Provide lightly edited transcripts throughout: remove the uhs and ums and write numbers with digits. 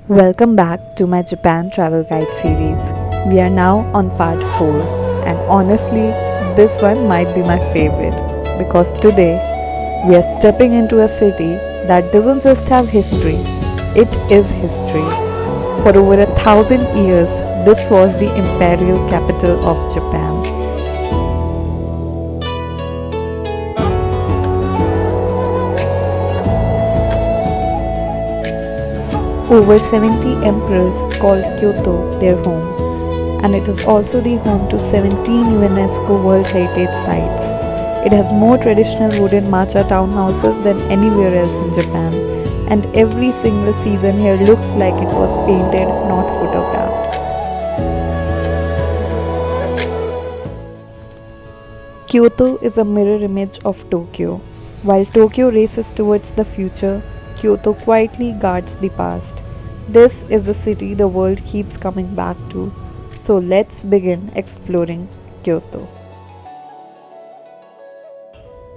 Welcome back to my Japan travel guide series. We are now on part 4, and honestly, this one might be my favorite because today we are stepping into a city that doesn't just have history, it is history. For over 1,000 years, this was the imperial capital of Japan. Over 70 emperors called Kyoto their home, and it is also the home to 17 UNESCO World Heritage Sites. It has more traditional wooden matcha townhouses than anywhere else in Japan, and every single season here looks like it was painted, not photographed. Kyoto is a mirror image of Tokyo. While Tokyo races towards the future, Kyoto quietly guards the past. This is the city the world keeps coming back to. So let's begin exploring Kyoto.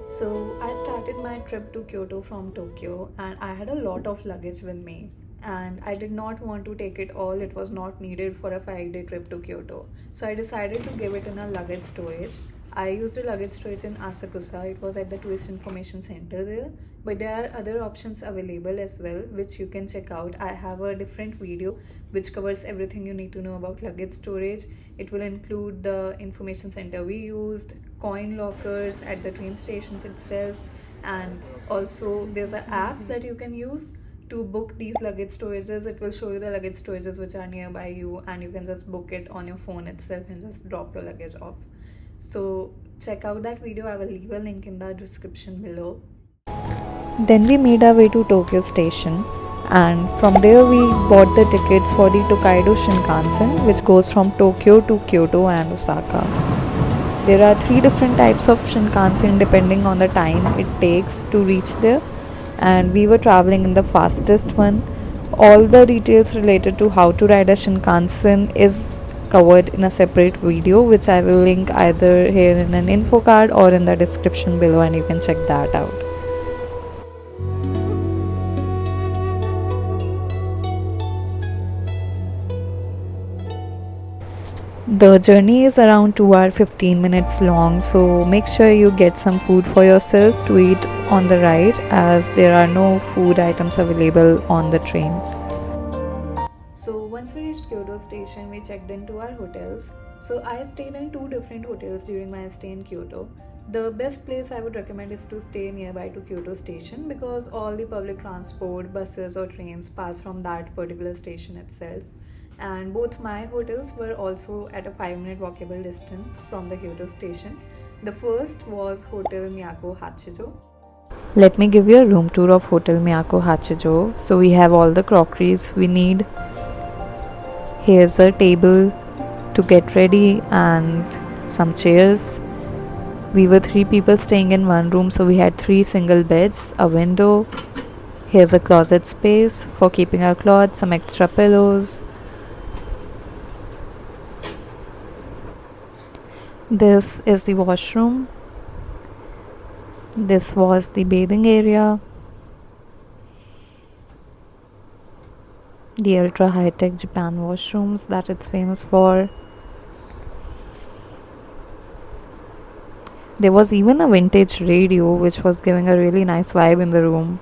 So I started my trip to Kyoto from Tokyo and I had a lot of luggage with me. And I did not want to take it all, it was not needed for a 5-day trip to Kyoto. So I decided to give it in a luggage storage. I used a luggage storage in Asakusa, it was at the Tourist Information Center there. But there are other options available as well, which you can check out. I have a different video which covers everything you need to know about luggage storage. It will include the information center we used, coin lockers at the train stations itself, and also there's an app that you can use to book these luggage storages. It will show you the luggage storages which are nearby you, and you can just book it on your phone itself and just drop your luggage off. So check out that video. I will leave a link in the description below. Then we made our way to Tokyo Station, and from there we bought the tickets for the Tokaido Shinkansen, which goes from Tokyo to Kyoto and Osaka. There are 3 different types of Shinkansen depending on the time it takes to reach there, and we were traveling in the fastest one. All the details related to how to ride a Shinkansen is covered in a separate video, which I will link either here in an info card or in the description below, and you can check that out. The journey is around 2 hours 15 minutes long, so make sure you get some food for yourself to eat on the ride, as there are no food items available on the train. So once we reached Kyoto station, we checked into our hotels. So I stayed in 2 different hotels during my stay in Kyoto. The best place I would recommend is to stay nearby to Kyoto station because all the public transport, buses or trains pass from that particular station itself. And both my hotels were also at a 5-minute walkable distance from the Kyoto station. The first was Hotel Miyako Hachijo. Let me give you a room tour of Hotel Miyako Hachijo. So we have all the crockeries we need. Here's a table to get ready and some chairs. We were 3 people staying in one room, so we had 3 single beds, a window. Here's a closet space for keeping our clothes, some extra pillows. This is the washroom. This was the bathing area. The ultra high-tech Japan washrooms that it's famous for. There was even a vintage radio which was giving a really nice vibe in the room.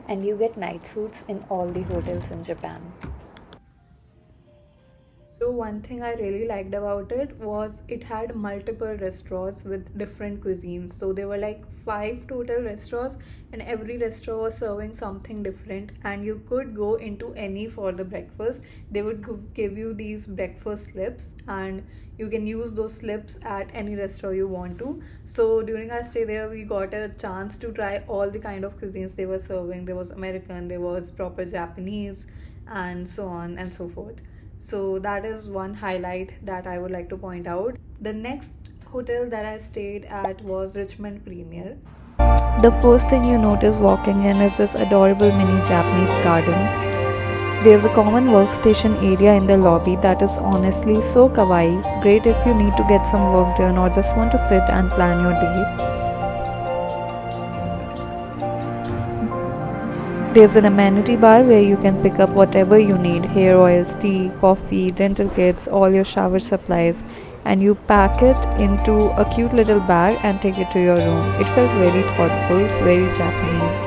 And you get night suits in all the hotels in Japan. So one thing I really liked about it was it had multiple restaurants with different cuisines. So there were like 5 total restaurants, and every restaurant was serving something different, and you could go into any for the breakfast. They would give you these breakfast slips, and you can use those slips at any restaurant you want to. So during our stay there, we got a chance to try all the kind of cuisines they were serving. There was American, there was proper Japanese, and so on and so forth. So that is one highlight that I would like to point out. The next hotel that I stayed at was Richmond Premier. The first thing you notice walking in is this adorable mini Japanese garden. There's a common workstation area in the lobby that is honestly so kawaii, great if you need to get some work done or just want to sit and plan your day. There's an amenity bar where you can pick up whatever you need: hair oils, tea, coffee, dental kits, all your shower supplies, and you pack it into a cute little bag and take it to your room. It felt very thoughtful, very Japanese.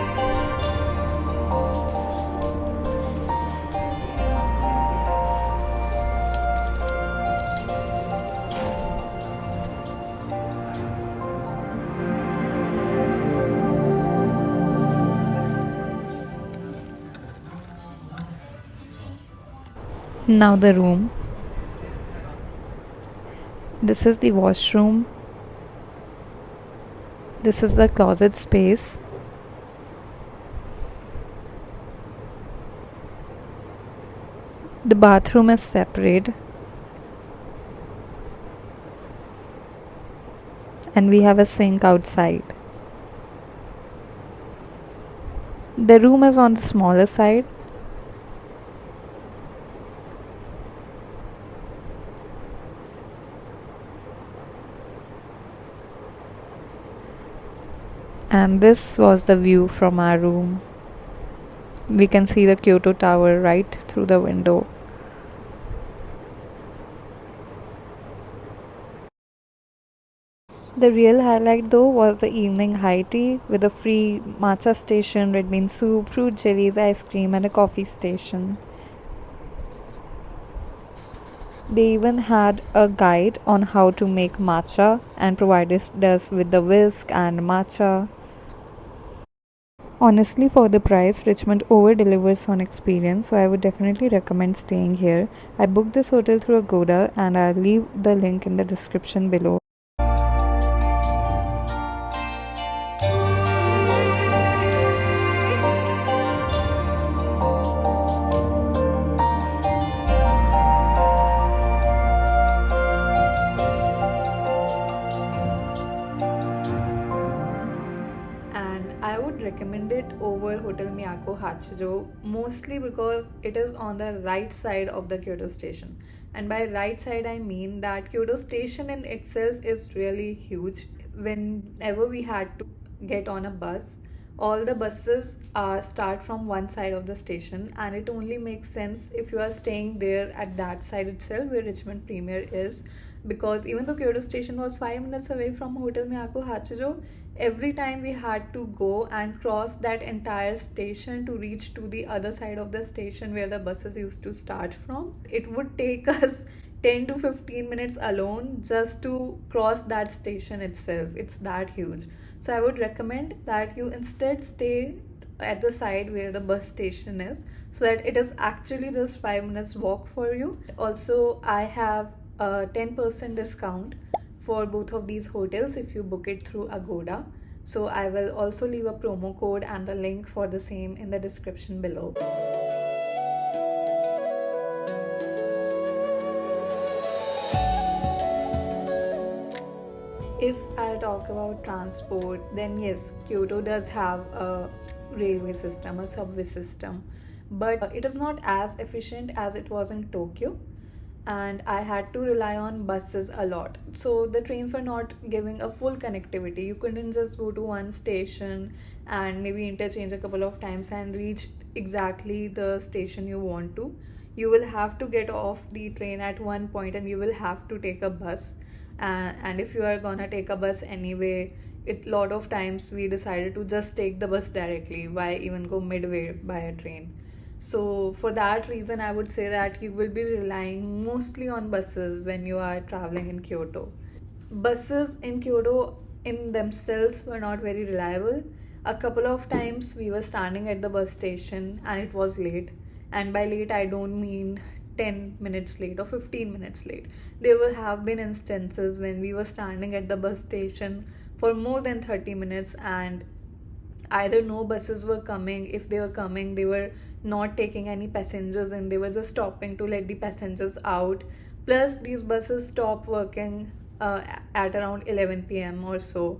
Now, the room. This is the washroom. This is the closet space. The bathroom is separate, and we have a sink outside. The room is on the smaller side, and this was the view from our room. We can see the Kyoto Tower right through the window. The real highlight though was the evening high tea with a free matcha station, red bean soup, fruit jellies, ice cream, and a coffee station. They even had a guide on how to make matcha and provided us with the whisk and matcha. Honestly, for the price, Richmond over delivers on experience, so I would definitely recommend staying here. I booked this hotel through Agoda and I'll leave the link in the description below. And I would recommend it over Hotel Miyako Hachijo, mostly because it is on the right side of the Kyoto station. And by right side, I mean that Kyoto station in itself is really huge. Whenever we had to get on a bus, all the buses start from one side of the station, and it only makes sense if you are staying there at that side itself where Richmond Premier is, because even though Kyoto station was 5 minutes away from Hotel Miyako Hachijo, every time we had to go and cross that entire station to reach to the other side of the station where the buses used to start from. It would take us 10 to 15 minutes alone just to cross that station itself. It's that huge. So I would recommend that you instead stay at the side where the bus station is, so that it is actually just 5 minutes walk for you. Also, I have a 10% discount for both of these hotels if you book it through Agoda. So I will also leave a promo code and the link for the same in the description below. If I talk about transport, then yes, Kyoto does have a railway system, a subway system, but it is not as efficient as it was in Tokyo, and I had to rely on buses a lot. So the trains were not giving a full connectivity. You couldn't just go to one station and maybe interchange a couple of times and reach exactly the station you want to. You will have to get off the train at one point and you will have to take a bus. And if you are gonna take a bus anyway, it lot of times we decided to just take the bus directly. Why even go midway by a train? So for that reason, I would say that you will be relying mostly on buses when you are traveling in Kyoto. Buses in Kyoto in themselves were not very reliable. A couple of times we were standing at the bus station and it was late. And by late, I don't mean 10 minutes late or 15 minutes late. There will have been instances when we were standing at the bus station for more than 30 minutes and either no buses were coming. If they were coming, they were not taking any passengers and they were just stopping to let the passengers out. Plus these buses stop working at around 11 p.m. or so.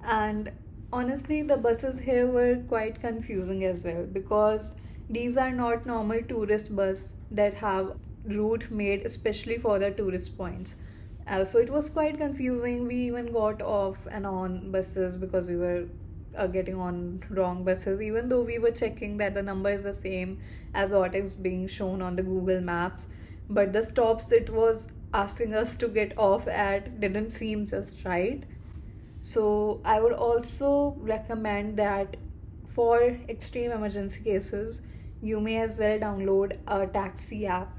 And honestly, the buses here were quite confusing as well, because These are not normal tourist bus that have route made especially for the tourist points. So it was quite confusing. We even got off and on buses because we were getting on wrong buses, even though we were checking that the number is the same as what is being shown on the Google Maps. But the stops it was asking us to get off at didn't seem just right. So I would also recommend that for extreme emergency cases, you may as well download a taxi app.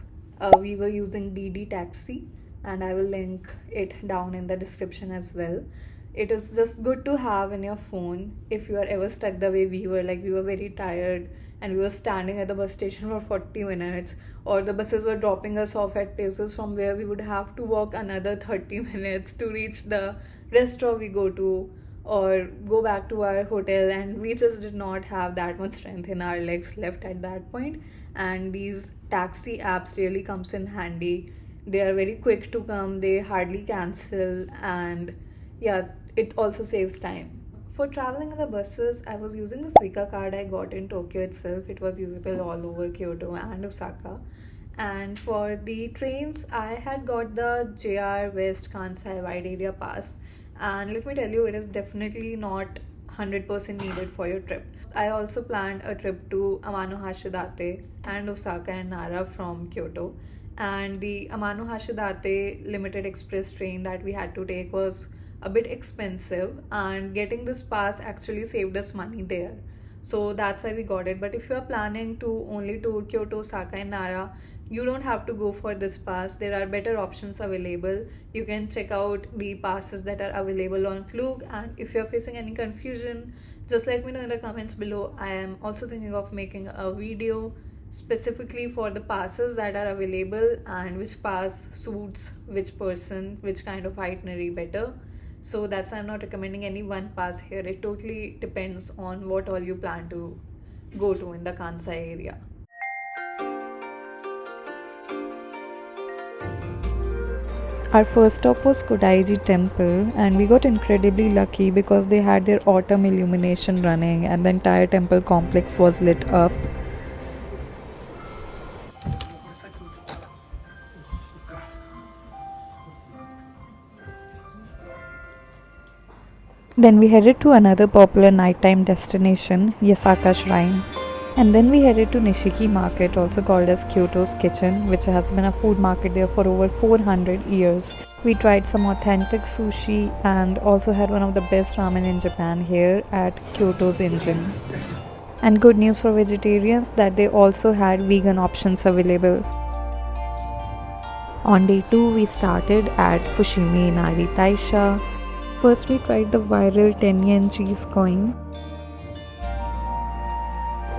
We were using DD Taxi, and I will link it down in the description as well. It is just good to have in your phone if you are ever stuck the way we were. Like, we were very tired and we were standing at the bus station for 40 minutes, or the buses were dropping us off at places from where we would have to walk another 30 minutes to reach the restaurant we go to or go back to our hotel, and we just did not have that much strength in our legs left at that point. And these taxi apps really comes in handy. They are very quick to come, they hardly cancel, and yeah, it also saves time. For traveling in the buses, I was using the Suica card I got in Tokyo itself. It was usable all over Kyoto and Osaka. And for the trains, I had got the JR West Kansai Wide Area Pass. And let me tell you, it is definitely not 100% needed for your trip. I also planned a trip to Amano Hashidate and Osaka and Nara from Kyoto. And the Amano Hashidate limited express train that we had to take was a bit expensive, and getting this pass actually saved us money there. So that's why we got it. But if you are planning to only tour Kyoto, Osaka, and Nara, you don't have to go for this pass. There are better options available. You can check out the passes that are available on Klook. And if you're facing any confusion, just let me know in the comments below. I am also thinking of making a video specifically for the passes that are available and which pass suits which person, which kind of itinerary better. So that's why I'm not recommending any one pass here. It totally depends on what all you plan to go to in the Kansai area. Our first stop was Kodaiji Temple, and we got incredibly lucky because they had their autumn illumination running and the entire temple complex was lit up. Then we headed to another popular nighttime destination, Yasaka Shrine. And then we headed to Nishiki Market, also called as Kyoto's Kitchen, which has been a food market there for over 400 years. We tried some authentic sushi and also had one of the best ramen in Japan here at Kyoto's Engine. And good news for vegetarians that they also had vegan options available. On day 2, we started at Fushimi Inari Taisha. First, we tried the viral 10 yen cheese coin.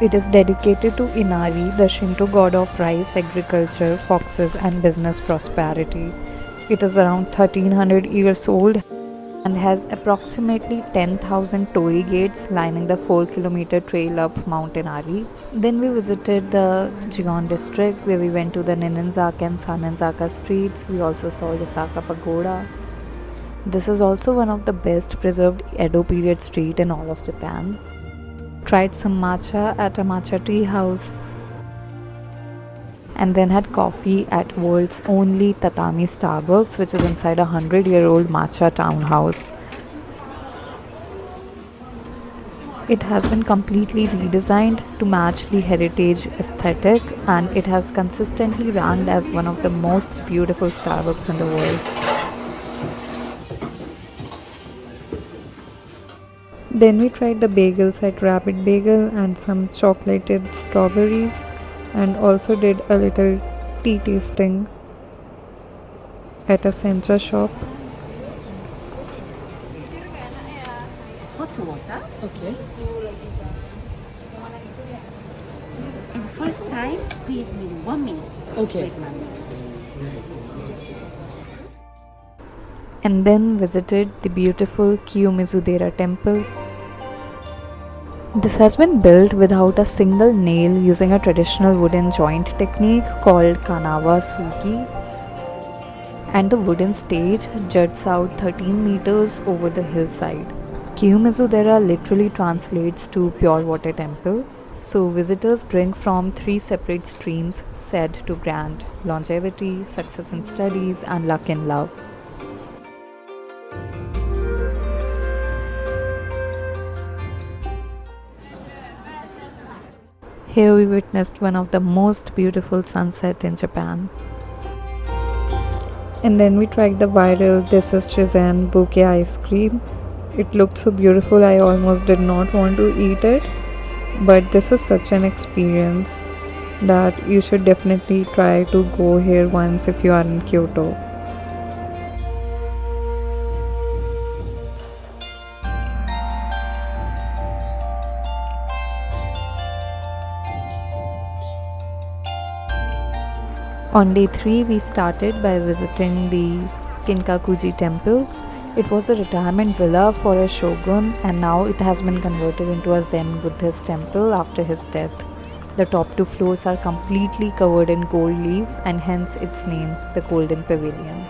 It is dedicated to Inari, the Shinto god of rice, agriculture, foxes, and business prosperity. It is around 1300 years old and has approximately 10,000 torii gates lining the 4-kilometer trail up Mount Inari. Then we visited the Gion district, where we went to the Ninenzaka and Sanenzaka streets. We also saw Yasaka Pagoda. This is also one of the best preserved Edo period street in all of Japan. Tried some matcha at a matcha tea house, and then had coffee at world's only tatami Starbucks, which is inside a 100-year-old matcha townhouse. It has been completely redesigned to match the heritage aesthetic, and it has consistently ranked as one of the most beautiful Starbucks in the world. Then we tried the bagels at Rabbit Bagel and some chocolated strawberries, and also did a little tea tasting at a sencha shop. Hot water. Okay. And first time, please be 1 minute. Okay. Wait 1 minute. And then visited the beautiful Kiyomizudera temple. This has been built without a single nail using a traditional wooden joint technique called Kanawa Sugi. And the wooden stage juts out 13 meters over the hillside. Kiyomizudera literally translates to pure water temple. So visitors drink from three separate streams said to grant longevity, success in studies, and luck in love. Here we witnessed one of the most beautiful sunsets in Japan. And then we tried the viral This is Shizan bouquet ice cream. It looked so beautiful, I almost did not want to eat it. But this is such an experience that you should definitely try to go here once if you are in Kyoto. On day 3, we started by visiting the Kinkakuji temple. It was a retirement villa for a shogun, and now it has been converted into a Zen Buddhist temple after his death. The top 2 floors are completely covered in gold leaf, and hence its name, the Golden Pavilion.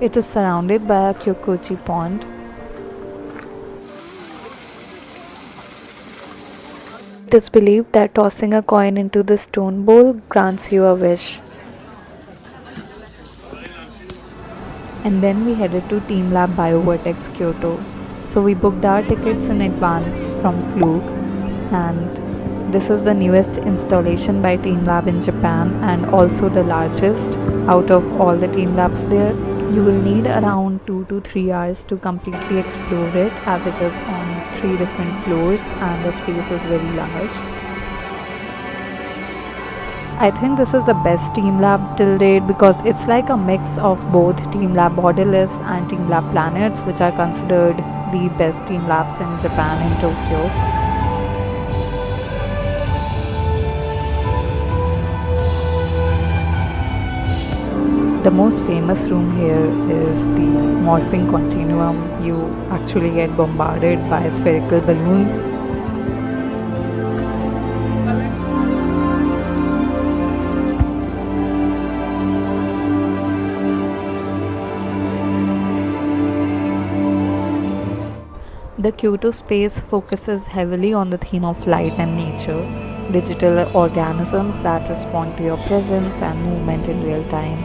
It is surrounded by a Kyokuchi pond. It is believed that tossing a coin into the stone bowl grants you a wish. And then we headed to TeamLab Biovertex Kyoto. So we booked our tickets in advance from Klook, and this is the newest installation by TeamLab in Japan and also the largest out of all the TeamLabs there. You will need around 2 to 3 hours to completely explore it as it is on 3 different floors and the space is very large. I think this is the best TeamLab till date because it's like a mix of both TeamLab Borderless and TeamLab Planets, which are considered the best TeamLabs in Japan and Tokyo. The most famous room here is the morphing continuum. You actually get bombarded by spherical balloons. The Kyoto space focuses heavily on the theme of light and nature, digital organisms that respond to your presence and movement in real time.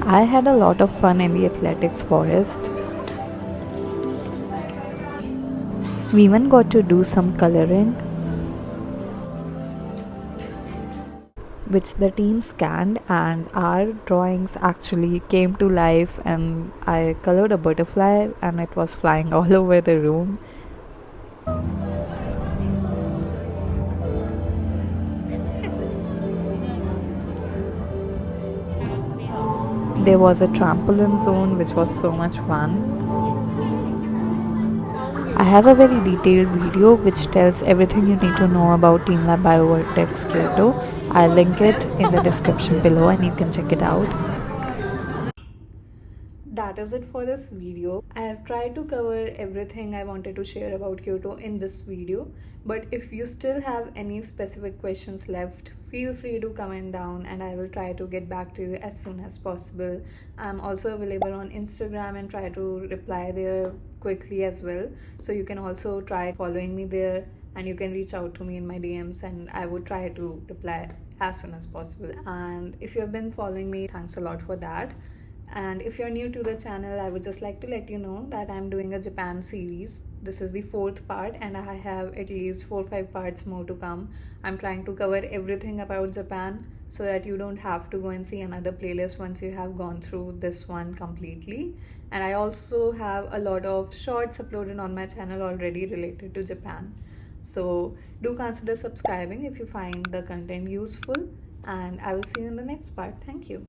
I had a lot of fun in the athletics forest. We even got to do some coloring, which the team scanned, and our drawings actually came to life, and I colored a butterfly and it was flying all over the room. There was a trampoline zone which was so much fun. I have a very detailed video which tells everything you need to know about TeamLab Biovertex Kyoto. I'll link it in the description below and you can check it out. That is it for this video. I have tried to cover everything I wanted to share about Kyoto in this video, but if you still have any specific questions left, feel free to comment down and I will try to get back to you as soon as possible. I'm also available on Instagram and try to reply there quickly as well, so you can also try following me there and you can reach out to me in my DMs and I would try to reply as soon as possible. And if you have been following me, thanks a lot for that. And if you're new to the channel, I would just like to let you know that I'm doing a Japan series. This is the 4th part and I have at least 4-5 parts more to come. I'm trying to cover everything about Japan so that you don't have to go and see another playlist once you have gone through this one completely. And I also have a lot of shorts uploaded on my channel already related to Japan. So do consider subscribing if you find the content useful, and I will see you in the next part. Thank you.